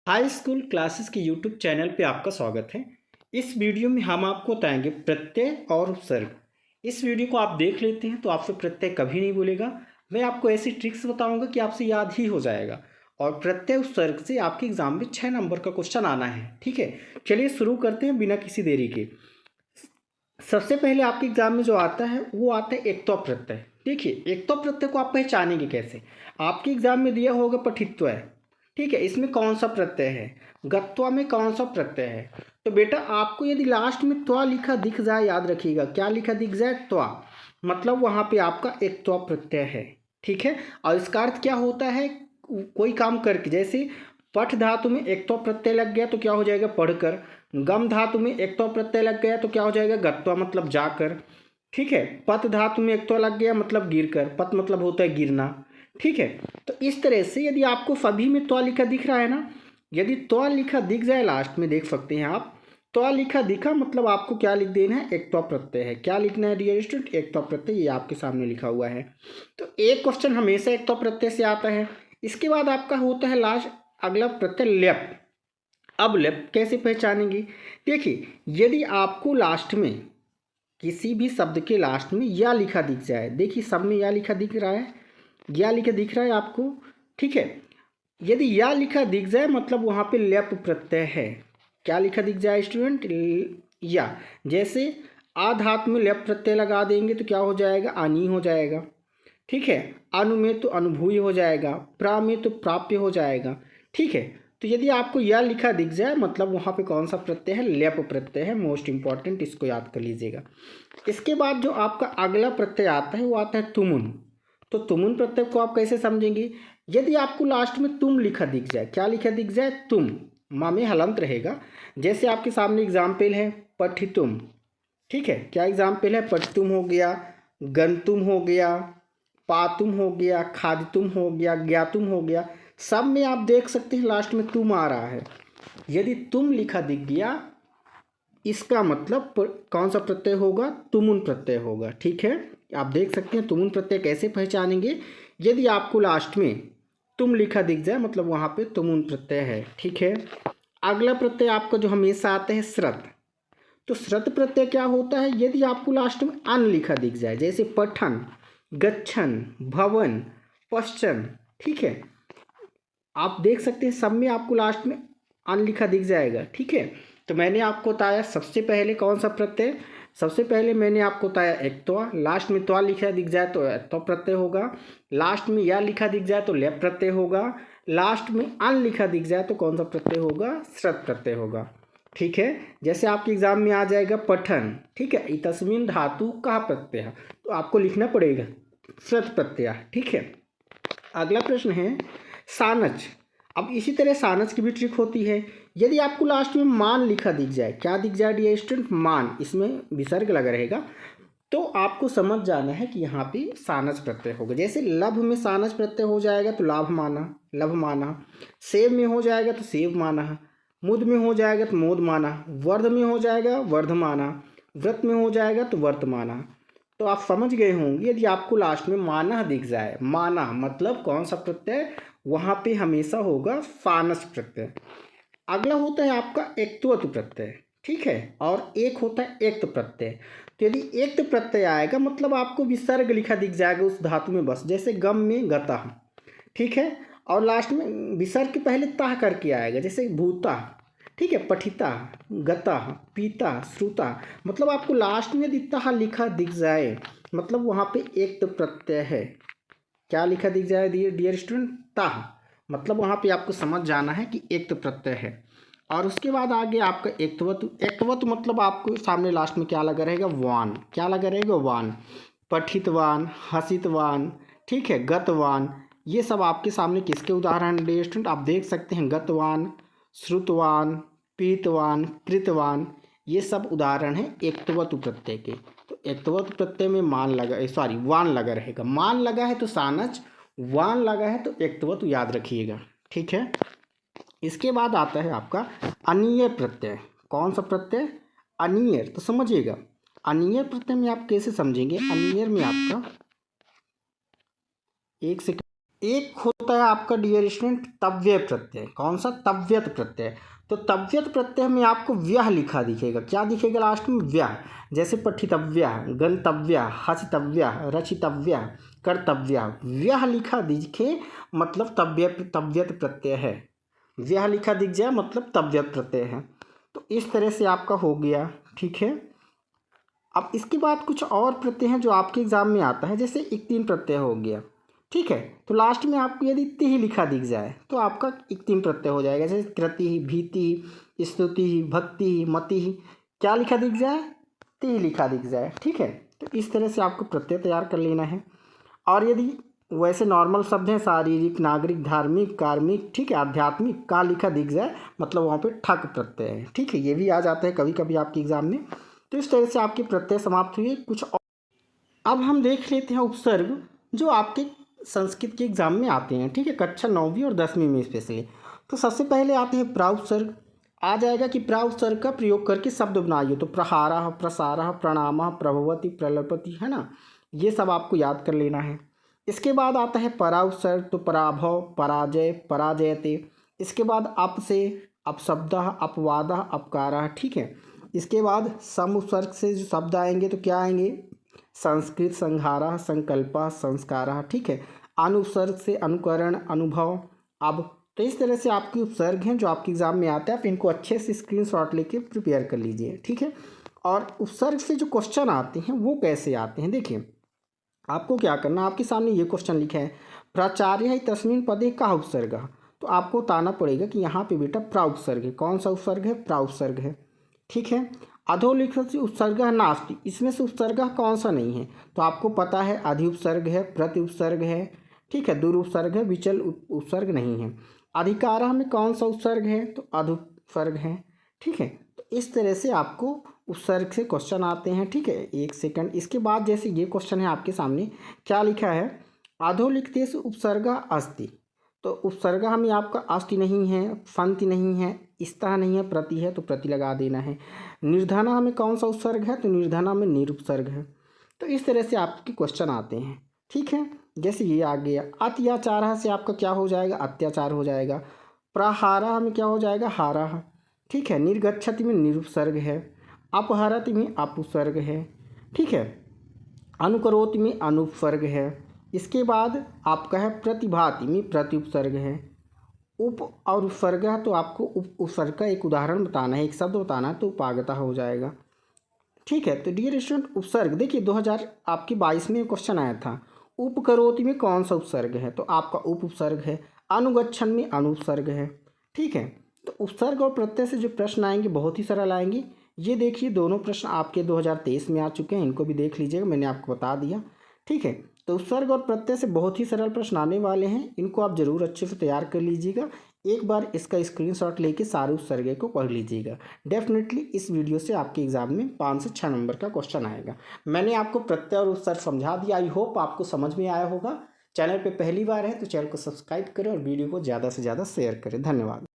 High school classes के YouTube channel पे आपका स्वागत है। इस वीडियो में हम आपको बताएंगे प्रत्यय और उपसर्ग। इस वीडियो को आप देख लेते हैं तो आपसे प्रत्यय कभी नहीं भूलेगा। मैं आपको ऐसी ट्रिक्स बताऊंगा कि आपसे याद ही हो जाएगा और प्रत्यय उपसर्ग से आपके एग्जाम में 6 नंबर का क्वेश्चन आना है। ठीक है, चलिए शुरू करते हैं बिना किसी देरी के। सबसे पहले आपके एग्जाम में जो आता है वो आता है एकत्व प्रत्यय। देखिए, एकत्व प्रत्यय को आप पहचानेंगे कैसे। आपके एग्जाम में दिया होगा पठित्व है, ठीक है, इसमें कौन सा प्रत्यय है, गत्वा में कौन सा प्रत्यय है। तो बेटा आपको यदि लास्ट में त्वा लिखा दिख जाए, याद रखिएगा क्या लिखा दिख जाए, त्वा, मतलब वहाँ पे आपका एक त्वा प्रत्यय है। ठीक है, और इसका अर्थ क्या होता है, कोई काम करके, जैसे पठ धातु में एक तो प्रत्यय लग गया तो क्या हो जाएगा, पढ़कर। गम धातु में एक तो प्रत्यय लग गया तो क्या हो जाएगा, गत्वा मतलब जाकर। ठीक है, पत धातु में एक तो लग गया मतलब गिरकर, पत मतलब होता है गिरना। ठीक है, तो इस तरह से यदि आपको सभी में त्वा लिखा दिख रहा है ना, यदि त्वा लिखा दिख जाए लास्ट में, देख सकते हैं आप, त्वा लिखा दिखा मतलब आपको क्या लिख देना है, एक तो प्रत्यय है। क्या लिखना है डियर स्टूडेंट, एक तो प्रत्यय, ये आपके सामने लिखा हुआ है। तो एक क्वेश्चन हमेशा एक तो प्रत्यय से आता है। इसके बाद आपका होता है लास्ट अगला प्रत्यय लेप। अब लेप कैसे पहचानेंगे, देखिए यदि आपको लास्ट में किसी भी शब्द के लास्ट में या लिखा दिख जाए, देखिए सब में या लिखा दिख रहा है, या लिखा दिख रहा है आपको। ठीक है, यदि या लिखा दिख जाए मतलब वहाँ पे लेप प्रत्यय है। क्या लिखा दिख जाए स्टूडेंट, या। जैसे आ धातु में लेप प्रत्यय लगा देंगे तो क्या हो जाएगा, आनी हो जाएगा। ठीक है, अनु में तो अनुभूय हो जाएगा, प्रा में तो प्राप्य हो जाएगा। ठीक है, तो यदि आपको यह लिखा दिख जाए मतलब वहाँ पे कौन सा प्रत्यय है, लेप प्रत्यय है। मोस्ट इंपॉर्टेंट, इसको याद कर लीजिएगा। इसके बाद जो आपका अगला प्रत्यय आता है वो आता है तुमुन। तो तुमुन प्रत्यय को आप कैसे समझेंगे, यदि आपको लास्ट में तुम लिखा दिख जाए, क्या लिखा दिख जाए, तुम, माँ में हलंत रहेगा। जैसे आपके सामने एग्जाम्पल है पठितुम। ठीक है, क्या एग्जाम्पल है, पठितुम हो गया, गंतुम हो गया, पातुम हो गया, खादितुम हो गया, ज्ञातुम हो गया। सब में आप देख सकते हैं लास्ट में तुम आ रहा है। यदि तुम लिखा दिख गया इसका मतलब कौन सा प्रत्यय होगा, तुमुन प्रत्यय होगा। ठीक है, आप देख सकते हैं तुमुन प्रत्यय कैसे पहचानेंगे, यदि आपको लास्ट में तुम लिखा दिख जाए मतलब वहाँ पे तुमुन प्रत्यय है। ठीक है, अगला प्रत्यय आपका जो हमेशा आता है श्रत। तो श्रत प्रत्यय क्या होता है, यदि आपको लास्ट में अन लिखा दिख जाए, जैसे पठन, गच्छन, भवन, पश्चन। ठीक है, आप देख सकते हैं सब में आपको लास्ट में अन लिखा दिख जाएगा। ठीक है, तो मैंने आपको बताया सबसे पहले कौन सा प्रत्यय, सबसे पहले मैंने आपको बताया एक त्वा, लास्ट में त्वा लिखा दिख जाए तो तो प्रत्यय होगा, लास्ट में या लिखा दिख जाए तो लेप प्रत्यय होगा, लास्ट में अन लिखा दिख जाए तो कौन सा प्रत्यय होगा, श्रत प्रत्यय होगा। ठीक है, जैसे आपके एग्जाम में आ जाएगा पठन, ठीक है, इतस्मिन धातु का प्रत्यय, तो आपको लिखना पड़ेगा श्रत प्रत्यय। ठीक है, अगला प्रश्न है सानच। अब इसी तरह सानच की भी ट्रिक होती है। यदि आपको लास्ट में मान लिखा दिख जाए, क्या दिख जाए डियर स्टूडेंट, मान, इसमें विसर्ग लगा रहेगा, तो आपको समझ जाना है कि यहाँ पे सानच प्रत्यय होगा। जैसे लभ में सानच प्रत्यय हो जाएगा तो लाभ माना, लभ माना। सेव में हो जाएगा तो सेव माना, मुद में हो जाएगा तो मोद माना, वर्ध में हो जाएगा वर्ध माना, व्रत में हो जाएगा तो वर्त माना। तो आप समझ गए होंगे, यदि आपको लास्ट में माना दिख जाए, माना मतलब कौन सा प्रत्यय, वहाँ पे हमेशा होगा फानस प्रत्यय। अगला होता है आपका एकत्वत प्रत्यय। ठीक है, और एक होता है एकत प्रत्यय। तो यदि एकत प्रत्यय आएगा मतलब आपको विसर्ग लिखा दिख जाएगा उस धातु में बस, जैसे गम में गता। ठीक है, और लास्ट में विसर्ग के पहले ताह करके आएगा, जैसे भूता। ठीक है, पठिता, गता, पीता, श्रुता, मतलब आपको लास्ट में यदि ताह लिखा दिख जाए मतलब वहाँ पे एकत प्रत्यय है। क्या लिखा दिख जाए डियर स्टूडेंट, ताह, मतलब वहाँ पे आपको समझ जाना है कि एकत प्रत्यय है। और उसके बाद आगे आपका एकत्वत। एकत्वत मतलब आपको सामने लास्ट में क्या लगा रहेगा, वान। क्या लगा रहेगा, वान। पठितवान, हसितवान, ठीक है, गतवान, ये सब आपके सामने किसके उदाहरण डियर स्टूडेंट, आप देख सकते हैं, गतवान, श्रुतवान, पीतवान, कृतवान, ये सब उदाहरण हैं एकत्वत प्रत्यय के। तो एकत्वत प्रत्यय में मान लगा, सॉरी वान लगा रहेगा, मान लगा है तो सानच, वान लगा है तो एकत्वत, याद रखिएगा। ठीक है, इसके बाद आता है आपका अनीय प्रत्यय। कौन सा प्रत्यय, अनीयर। तो समझिएगा अनीयर प्रत्यय में आप कैसे समझेंगे, अनीयर में आपका एक सेकंड, एक होता है आपका डियर स्टूडेंट तव्य प्रत्यय। कौन सा? तव्यत प्रत्यय। तो तव्यत प्रत्यय में आपको व्यह लिखा दिखेगा। क्या दिखेगा लास्ट में? व्यह। जैसे पठितव्य, गंतव्य, हसितव्य, रचितव्य, कर्तव्य, व्यह लिखा दिखे मतलब तव्यत प्रत्यय है। व्यह लिखा दिख जाए मतलब तव्यत प्रत्यय है। तो इस तरह से आपका हो गया। ठीक है। अब इसके बाद कुछ और प्रत्यय हैं जो आपके एग्जाम में आता है, जैसे एक तीन प्रत्यय हो गया। ठीक है। तो लास्ट में आपको यदि ति लिखा दिख जाए तो आपका एक तीन प्रत्यय हो जाएगा, जैसे कृति, भीति, स्तुति, भक्ति, मति। क्या लिखा दिख जाए? ति लिखा दिख जाए। ठीक है। तो इस तरह से आपको प्रत्यय तैयार कर लेना है। और यदि वैसे नॉर्मल शब्द हैं, शारीरिक, नागरिक, धार्मिक, कार्मिक, ठीक है, आध्यात्मिक, का लिखा दिख जाए मतलब वहाँ पे ठक प्रत्यय है। ठीक है। ये भी आ जाता है कभी कभी आपके एग्जाम में। तो इस तरह से आपके प्रत्यय समाप्त हुए। कुछ और अब हम देख लेते हैं उपसर्ग जो आपके संस्कृत के एग्जाम में आते हैं। ठीक है। कक्षा 9वीं और 10वीं में स्पेशली। तो सबसे पहले आते हैं प्राउपसर्ग। आ जाएगा कि प्राउपसर्ग का प्रयोग करके शब्द बनाइए। तो प्रहारः, प्रसारः, प्रणामः, प्रभवति, प्रलपति, है ना, ये सब आपको याद कर लेना है। इसके बाद आता है पराउपसर्ग। तो पराभव, पराजय, पराजयते। इसके बाद अप से अपशब्दः, अपवादः, अपकारः। ठीक है। इसके बाद सम उपसर्ग से जो शब्द आएंगे तो क्या आएंगे? संस्कृत, संहारः, संकल्पः, संस्कारः। ठीक है। अनुपसर्ग से अनुकरण, अनुभव। अब तो इस तरह से आपके उपसर्ग हैं जो आपके एग्जाम में आते हैं। आप इनको अच्छे से स्क्रीनशॉट लेके प्रिपेयर कर लीजिए। ठीक है। और उपसर्ग से जो क्वेश्चन आते हैं वो कैसे आते हैं, देखिए आपको क्या करना, आपके सामने ये क्वेश्चन लिखा है, प्राचार्य तस्मिन् पदे का उपसर्ग। तो आपको बताना पड़ेगा कि यहाँ पे बेटा प्राउपसर्ग है। कौन सा उपसर्ग है? प्राउपसर्ग है। ठीक है। अधोलिखित से उपसर्ग नास्ति, इसमें से उपसर्ग कौन सा नहीं है? तो आपको पता है अधि उपसर्ग है, प्रति उपसर्ग है, ठीक है, दुरुपसर्ग है, विचल उपसर्ग नहीं है। अधिकार में कौन सा उपसर्ग है? तो अधुपसर्ग है। ठीक है। तो इस तरह से आपको उपसर्ग से क्वेश्चन आते हैं। ठीक है। एक सेकंड। इसके बाद जैसे ये क्वेश्चन है आपके सामने, क्या लिखा है? अधोलिखितेषु उपसर्ग अस्ति। तो उपसर्ग में आपका अस्ति नहीं है, फंति नहीं है, स्तः नहीं है, प्रति है, तो प्रति लगा देना है। निर्धना में कौन सा उपसर्ग है? तो निर्धना में निरुपसर्ग है। तो इस तरह से आपके क्वेश्चन आते हैं। ठीक है। जैसे ये आ गया। अत्याचार से आपका क्या हो जाएगा? अत्याचार हो जाएगा। प्रहारा में क्या हो जाएगा? हारा। ठीक है। निर्गच्छति में निरुपसर्ग है। अपहरति में अपसर्ग है। ठीक है। अनुकरोति में अनुपसर्ग है। इसके बाद आपका है प्रतिभाति में प्रतिउपसर्ग है। उप और उपसर्ग है तो आपको उपसर्ग का एक उदाहरण बताना है, एक शब्द बताना है, तो उपागता हो जाएगा। ठीक है। तो डियर स्टूडेंट उपसर्ग देखिए 2022 में क्वेश्चन आया था, उपकरोति में कौन सा उपसर्ग है? तो आपका उप उपसर्ग है। अनुगच्छन में अनुपसर्ग है। ठीक है। तो उपसर्ग और प्रत्यय से जो प्रश्न आएंगे बहुत ही सरल आएंगे। ये देखिए दोनों प्रश्न आपके 2023 में आ चुके हैं, इनको भी देख लीजिएगा, मैंने आपको बता दिया। ठीक है। तो उपसर्ग और प्रत्यय से बहुत ही सरल प्रश्न आने वाले हैं, इनको आप जरूर अच्छे से तैयार कर लीजिएगा। एक बार इसका स्क्रीनशॉट लेके सारे उपसर्ग को पढ़ लीजिएगा। डेफिनेटली इस वीडियो से आपके एग्जाम में 5 से 6 नंबर का क्वेश्चन आएगा। मैंने आपको प्रत्यय और उपसर्ग समझा दिया। आई होप आपको समझ में आया होगा। चैनल पे पहली बार है तो चैनल को सब्सक्राइब करें और वीडियो को ज़्यादा से ज़्यादा शेयर करें। धन्यवाद।